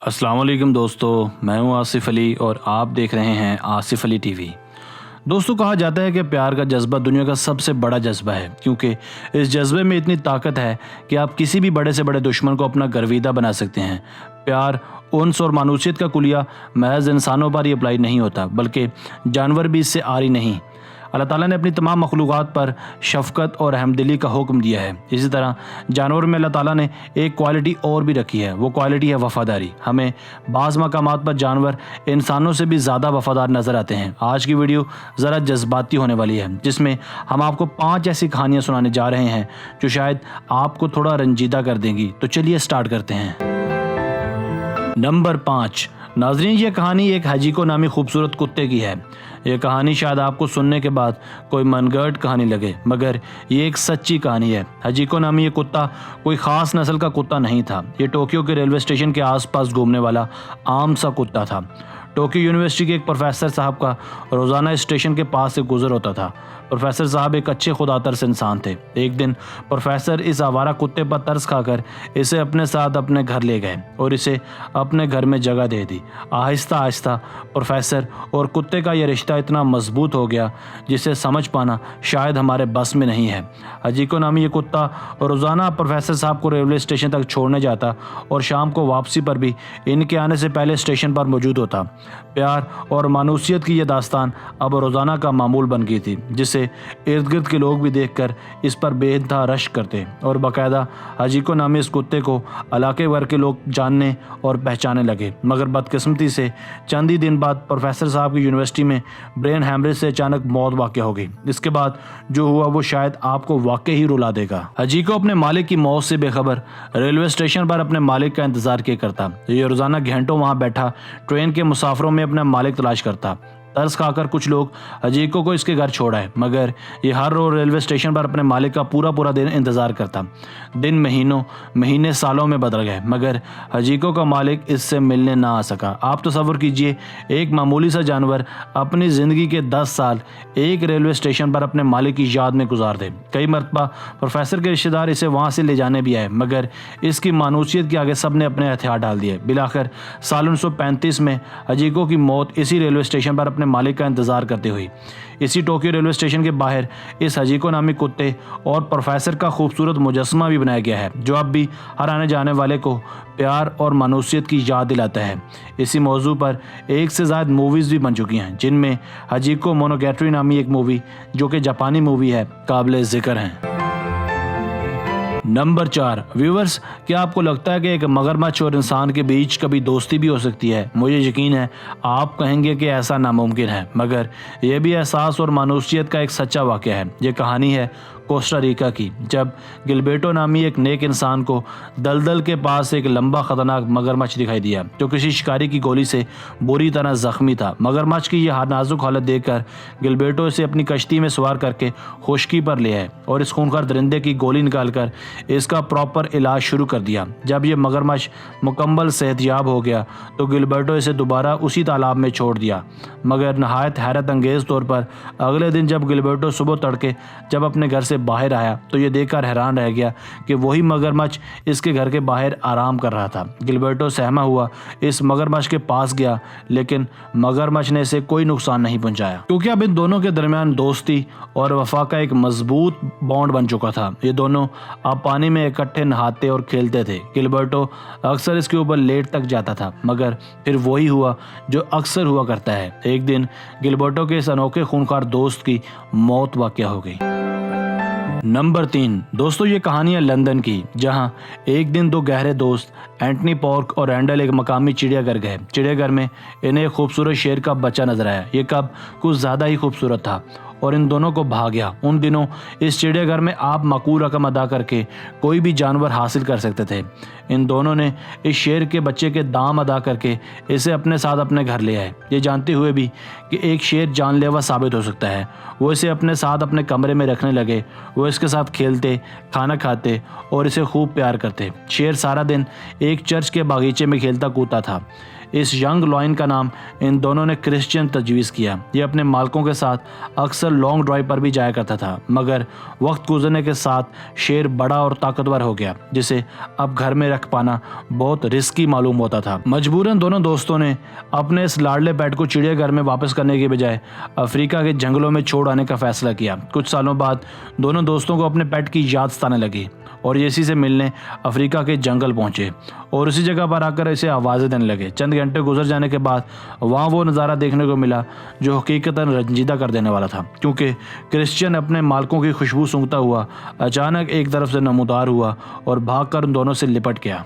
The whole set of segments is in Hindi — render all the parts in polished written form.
अस्सलाम वालेकुम दोस्तों, मैं हूं आसिफ अली और आप देख रहे हैं आसिफ अली टीवी। दोस्तों, कहा जाता है कि प्यार का जज्बा दुनिया का सबसे बड़ा जज्बा है, क्योंकि इस जज्बे में इतनी ताकत है कि आप किसी भी बड़े से बड़े दुश्मन को अपना गर्विदा बना सकते हैं। प्यार, उन्स और मानूसियत का कुलिया महज इंसानों पर ही अप्लाई नहीं होता, बल्कि जानवर भी इससे आरी नहीं। अल्लाह ताला ने अपनी तमाम मखलूक़ात पर शफ़क़त और रहमदिली का हुक्म दिया है। इसी तरह जानवर में अल्लाह ताला ने एक क्वालिटी और भी रखी है, वो क्वालिटी है वफ़ादारी। हमें बाज़ मकामात पर जानवर इंसानों से भी ज़्यादा वफ़ादार नज़र आते हैं। आज की वीडियो ज़रा जज्बाती होने वाली है, जिसमें हम आपको 5 ऐसी कहानियाँ सुनाने जा रहे हैं जो शायद आपको थोड़ा रंजीदा कर देंगी। तो चलिए स्टार्ट करते हैं। नंबर 5। नाज़रीन, ये कहानी एक हाजिको नामी खूबसूरत कुत्ते की है। ये कहानी शायद आपको सुनने के बाद कोई मनगढ़ंत कहानी लगे, मगर ये एक सच्ची कहानी है। हाजिको नामी ये कुत्ता कोई ख़ास नस्ल का कुत्ता नहीं था। ये टोक्यो के रेलवे स्टेशन के आसपास घूमने वाला आम सा कुत्ता था। टोक्यो यूनिवर्सिटी के एक प्रोफेसर साहब का रोज़ाना स्टेशन के पास से गुजर होता था। प्रोफेसर साहब एक अच्छे खुदातर्स इंसान थे। एक दिन प्रोफेसर इस आवारा कुत्ते पर तरस खाकर इसे अपने साथ अपने घर ले गए और इसे अपने घर में जगह दे दी। आहिस्ता आहिस्ता प्रोफेसर और कुत्ते का यह रिश्ता इतना मजबूत हो गया जिसे समझ पाना शायद हमारे बस में नहीं है। हाजिको नामी ये कुत्ता रोज़ाना प्रोफेसर साहब को रेलवे स्टेशन तक छोड़ने जाता और शाम को वापसी पर भी इनके आने से पहले स्टेशन पर मौजूद होता। प्यार और मानूसियत की यह दास्तान अब रोज़ाना का मामूल बन गई थी, जिससे इर्द गिर्द के लोग भी देखकर इस पर बेइंतहा रश्क करते और बाकायदा हाजिको नामी इस कुत्ते को इलाके भर के लोग जानने और पहचानने लगे। मगर बदकिस्मती से चंद ही दिन बाद प्रोफेसर साहब की यूनिवर्सिटी में ब्रेन हैमरेज से अचानक मौत वाक़या हो गई। इसके बाद जो हुआ वो शायद आपको वाकई ही रुला देगा। हाजिको अपने मालिक की मौत से बेखबर रेलवे स्टेशन पर अपने मालिक का इंतजार किया करता। ये रोज़ाना घंटों वहाँ बैठा ट्रेन के मुसाफिरों में अपना मालिक तलाश करता। तरस खाकर कुछ लोग हाजिको को इसके घर छोड़ आए, मगर ये हर रोज रेलवे स्टेशन पर अपने मालिक का पूरा दिन इंतज़ार करता। दिन महीने सालों में बदल गए, मगर हाजिको का मालिक इससे मिलने ना आ सका। आप तसव्वुर कीजिए, एक मामूली सा जानवर अपनी ज़िंदगी के 10 साल एक रेलवे स्टेशन पर अपने मालिक की याद में गुजार दे। कई मरतबा प्रोफेसर के रिश्तेदार इसे वहाँ से ले जाने भी आए, मगर इसकी मानूसियत के आगे सब ने अपने हथियार डाल दिए। बिलाखिर साल 1935 में हाजिको की मौत इसी रेलवे स्टेशन पर अपने मालिक का इंतजार करते हुई। इसी टोक्यो रेलवे स्टेशन के बाहर इस हाजिको नामी कुत्ते और प्रोफेसर का खूबसूरत मुजस्समा भी बनाया गया है, जो अब भी हर आने जाने वाले को प्यार और मानूसियत की याद दिलाता है। इसी मौजू पर एक से ज़्यादा मूवीज़ भी बन चुकी हैं, जिनमें हाजिको मोनोगैटरी नामी एक मूवी, जो कि जापानी मूवी है, काबिल ज़िक्र है। नंबर 4। व्यूवर्स, क्या आपको लगता है कि एक मगरमच्छ और इंसान के बीच कभी दोस्ती भी हो सकती है? मुझे यकीन है आप कहेंगे कि ऐसा नामुमकिन है, मगर यह भी एहसास और मानूसियत का एक सच्चा वाक़या है। यह कहानी है कोस्टा रिका की, जब गिलबर्टो नामी एक नेक इंसान को दलदल के पास एक लंबा खतरनाक मगरमच्छ दिखाई दिया, जो किसी शिकारी की गोली से बुरी तरह जख्मी था। मगरमच्छ की यह नाजुक हालत देखकर गिलबर्टो इसे अपनी कश्ती में सवार करके खुश्की पर ले आए और इस खूंखार दरिंदे की गोली निकालकर इसका प्रॉपर इलाज शुरू कर दिया। जब यह मगरमच्छ मुकम्मल सेहतयाब हो गया तो गिलबर्टो इसे दोबारा उसी तालाब में छोड़ दिया। मगर नहायत हैरत अंगेज़ तौर पर अगले दिन जब गिलबर्टो सुबह तड़के जब अपने घर से बाहर आया तो ये देखकर हैरान रह गया कि वही मगरमच्छ इसके घर के बाहर आराम कर रहा था। गिलबर्टो सहमा हुआ इस मगरमच्छ के पास गया, लेकिन मगरमच्छ ने इसे कोई नुकसान नहीं पहुंचाया, क्योंकि अब इन दोनों के दरमियान दोस्ती और वफा का एक मजबूत बॉन्ड बन चुका था। ये दोनों अब पानी में इकट्ठे नहाते और खेलते थे। गिलबर्टो अक्सर इसके ऊपर लेट तक जाता था, मगर फिर वही हुआ जो अक्सर हुआ करता है। एक दिन गिलबर्टो के इस अनोखे खूंखार दोस्त की मौत वाक़या हो गई। नंबर 3। दोस्तों, ये कहानी है लंदन की, जहां एक दिन दो गहरे दोस्त एंटनी पॉर्क और रैंडल एक मकामी चिड़ियाघर गए। चिड़ियाघर में इन्हें एक खूबसूरत शेर का बच्चा नजर आया। ये कब कुछ ज़्यादा ही खूबसूरत था और इन दोनों को भा गया। उन दिनों इस चिड़ियाघर में आप माकूल रकम अदा करके कोई भी जानवर हासिल कर सकते थे। इन दोनों ने इस शेर के बच्चे के दाम अदा करके इसे अपने साथ अपने घर ले आए, ये जानते हुए भी कि एक शेर जानलेवा साबित हो सकता है। वो इसे अपने साथ अपने कमरे में रखने लगे। वो इसके साथ खेलते, खाना खाते और इसे खूब प्यार करते। शेर सारा दिन एक चर्च के बागीचे में खेलता कूदता था। इस यंग लॉयन का नाम इन दोनों ने क्रिश्चियन तजवीज़ किया। ये अपने मालकों के साथ अक्सर लॉन्ग ड्राइव पर भी जाया करता था, मगर वक्त गुजरने के साथ शेर बड़ा और ताकतवर हो गया, जिसे अब घर में रख पाना बहुत रिस्की मालूम होता था। मजबूरन दोनों दोस्तों ने अपने इस लाडले पेट को चिड़ियाघर में वापस करने के बजाय अफ्रीका के जंगलों में छोड़ आने का फैसला किया। कुछ सालों बाद दोनों दोस्तों को अपने पेट की याद सताने लगी और ये इसी से मिलने अफ्रीका के जंगल पहुंचे और उसी जगह पर आकर इसे आवाज़ें देने लगे। चंद घंटे गुजर जाने के बाद वहाँ वो नज़ारा देखने को मिला जो हकीकतन रंजीदा कर देने वाला था, क्योंकि क्रिश्चियन अपने मालकों की खुशबू सूंघता हुआ अचानक एक तरफ से नमूदार हुआ और भागकर उन दोनों से लिपट गया।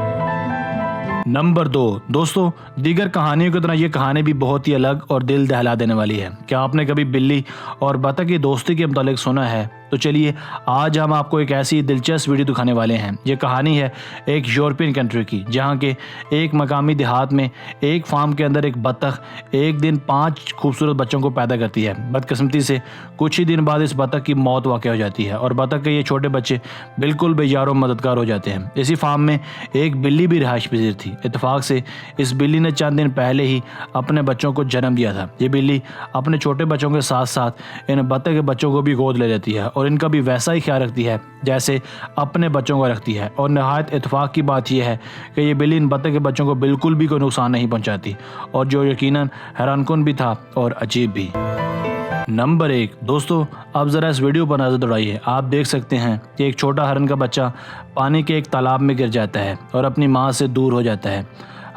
नंबर 2 दोस्तों, दीगर कहानियों की तरह ये कहानी भी बहुत ही अलग और दिल दहला देने वाली है। क्या आपने कभी बिल्ली और बतख की दोस्ती के मुतालिक सुना है? तो चलिए आज हम आपको एक ऐसी दिलचस्प वीडियो दिखाने वाले हैं। ये कहानी है एक यूरोपियन कंट्री की, जहाँ के एक मकामी देहात में एक फार्म के अंदर एक बतख एक दिन 5 खूबसूरत बच्चों को पैदा करती है। बदकिस्मती से कुछ ही दिन बाद इस बतख की मौत वाक़ हो जाती है और बतख के ये छोटे बच्चे बिल्कुल बेयारो मददगार हो जाते हैं। इसी फार्म में एक बिल्ली भी रिहाइश पजीर थी। इत्तेफाक से इस बिल्ली ने चंद दिन पहले ही अपने बच्चों को जन्म दिया था। ये बिल्ली अपने छोटे बच्चों के साथ साथ इन बतख के बच्चों को भी गोद ले लेती है और इनका भी वैसा ही ख्याल रखती है जैसे अपने बच्चों को रखती है। और नहायत इत्तेफाक की बात यह है कि ये बिल्ली इन बतख के बच्चों को बिल्कुल भी कोई नुकसान नहीं पहुंचाती, और जो यकीनन हैरानकुन भी था और अजीब भी। नंबर 1 दोस्तों, अब ज़रा इस वीडियो पर नज़र दौड़ाइए। आप देख सकते हैं कि एक छोटा हरन का बच्चा पानी के एक तालाब में गिर जाता है और अपनी माँ से दूर हो जाता है।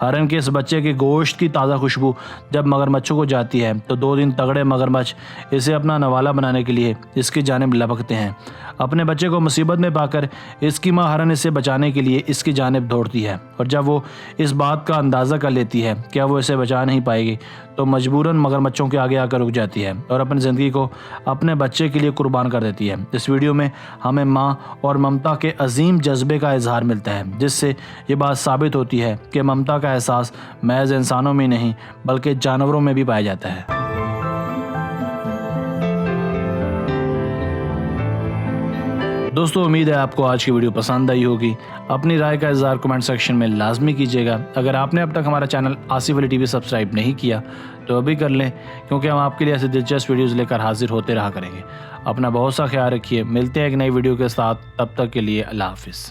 हरन के इस बच्चे के गोश्त की ताज़ा खुशबू जब मगरमच्छों को जाती है तो 2 दिन तगड़े मगरमच्छ इसे अपना नवाला बनाने के लिए इसकी जानिब लपकते हैं। अपने बच्चे को मुसीबत में पाकर इसकी माँ हरन इसे बचाने के लिए इसकी जानिब दौड़ती है, और जब वो इस बात का अंदाज़ा कर लेती है कि अब वो इसे बचा नहीं पाएगी तो मजबूरन मगरमच्छों के आगे आकर रुक जाती है और अपनी ज़िंदगी को अपने बच्चे के लिए कुर्बान कर देती है। इस वीडियो में हमें माँ और ममता के अजीम जज्बे का इजहार मिलता है, जिससे ये बात साबित होती है कि ममता का एहसास महज इंसानों में नहीं बल्कि जानवरों में भी पाया जाता है। दोस्तों, उम्मीद है आपको आज की वीडियो पसंद आई होगी। अपनी राय का इज़हार कमेंट सेक्शन में लाजमी कीजिएगा। अगर आपने अब तक हमारा channel Asif Ali TV subscribe नहीं किया तो अभी कर लें, क्योंकि हम आपके लिए ऐसे दिलचस्प वीडियोज़ लेकर हाजिर होते रहा करेंगे। अपना बहुत सा ख्याल रखिए। मिलते हैं एक नई वीडियो के साथ, तब तक के लिए अल्लाह हाफिज़।